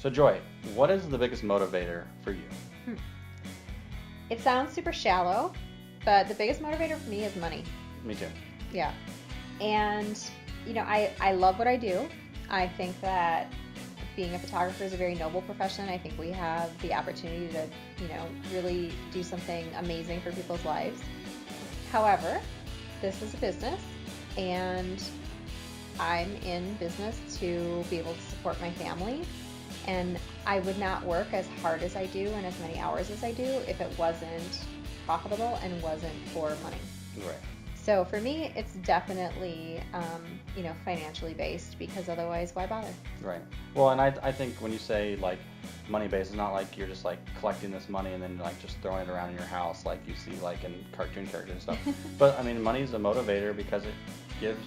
So Joy, what is the biggest motivator for you? Hmm. It sounds super shallow, but the biggest motivator for me is money. Me too. Yeah. And, I love what I do. I think that being a photographer is a very noble profession. I think we have the opportunity to, really do something amazing for people's lives. However, this is a business, and I'm in business to be able to support my family. And I would not work as hard as I do and as many hours as I do if it wasn't profitable and wasn't for money. Right. So for me, it's definitely, financially based, because otherwise, why bother? Right. Well, and I think when you say like money based, it's not like you're just like collecting this money and then like just throwing it around in your house like you see like in cartoon characters and stuff. But I mean, money is a motivator because it gives,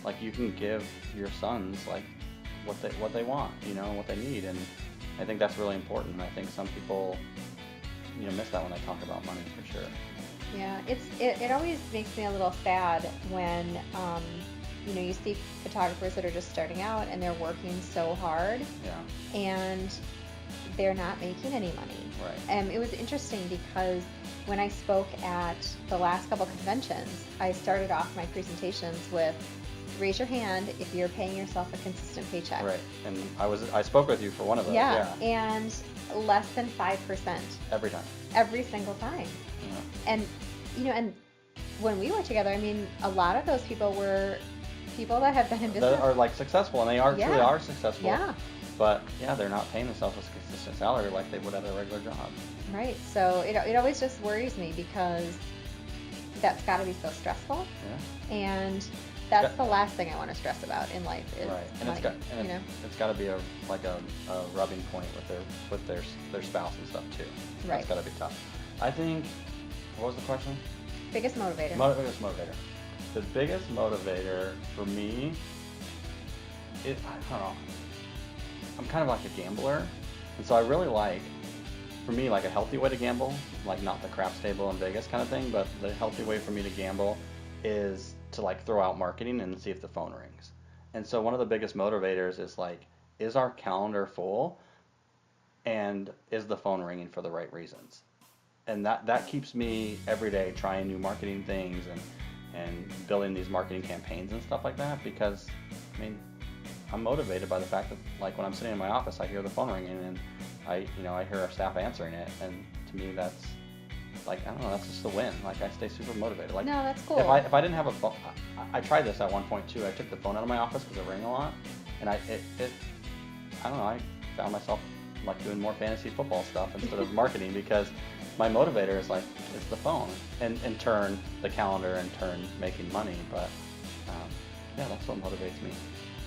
like, you can give your sons like what they want, what they need, and I think that's really important. I think some people, miss that when they talk about money, for sure. Yeah, it always makes me a little sad when you see photographers that are just starting out and they're working so hard. Yeah. And they're not making any money. Right. And it was interesting because when I spoke at the last couple conventions, I started off my presentations with, raise your hand if you're paying yourself a consistent paycheck. Right. And I spoke with you for one of those. Yeah. And less than 5%. Every time. Every single time. Yeah. And when we were together, I mean, a lot of those people were people that have been in business. That are like successful, and they truly are successful. Yeah. But yeah, they're not paying themselves a consistent salary like they would at a regular job. Right. So it always just worries me because that's got to be so stressful. Yeah. And that's the last thing I want to stress about in life is right. And money. It's got to be a rubbing point with their spouse and stuff too. Right. It's got to be tough. I think. What was the question? Biggest motivator. Biggest motivator. The biggest motivator for me, I don't know. I'm kind of like a gambler, and so I really like, for me, like a healthy way to gamble, like not the craps table in Vegas kind of thing, but the healthy way for me to gamble is to like throw out marketing and see if the phone rings. And so one of the biggest motivators is like, is our calendar full, and is the phone ringing for the right reasons? And that keeps me every day trying new marketing things and building these marketing campaigns and stuff like that, because I mean, I'm motivated by the fact that like when I'm sitting in my office, I hear the phone ringing and I hear our staff answering it, and to me that's like, I don't know, that's just a win. Like I stay super motivated. Like, no, that's cool. If I didn't have a phone, I tried this at one point too. I took the phone out of my office because it rang a lot, and I don't know, I found myself like doing more fantasy football stuff instead of marketing because my motivator is like, it's the phone, and in turn the calendar, in turn making money. But yeah, that's what motivates me.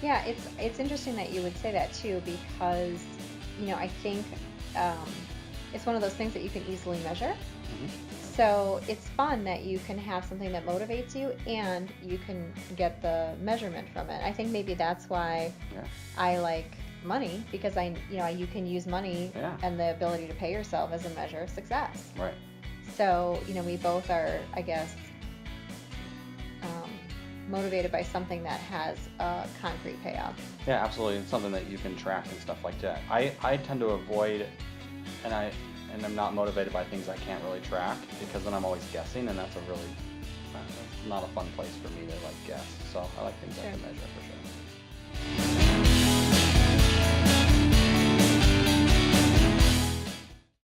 Yeah, it's interesting that you would say that too, because I think it's one of those things that you can easily measure. Mm-hmm. So it's fun that you can have something that motivates you and you can get the measurement from it. I think maybe that's why I like money, because you can use money and the ability to pay yourself as a measure of success. Right. So we both are, I guess, motivated by something that has a concrete payoff. Yeah, absolutely. It's something that you can track and stuff like that. I tend to avoid, and I'm not motivated by things I can't really track, because then I'm always guessing, and that's not a fun place for me to like guess. So I like things I can measure for sure.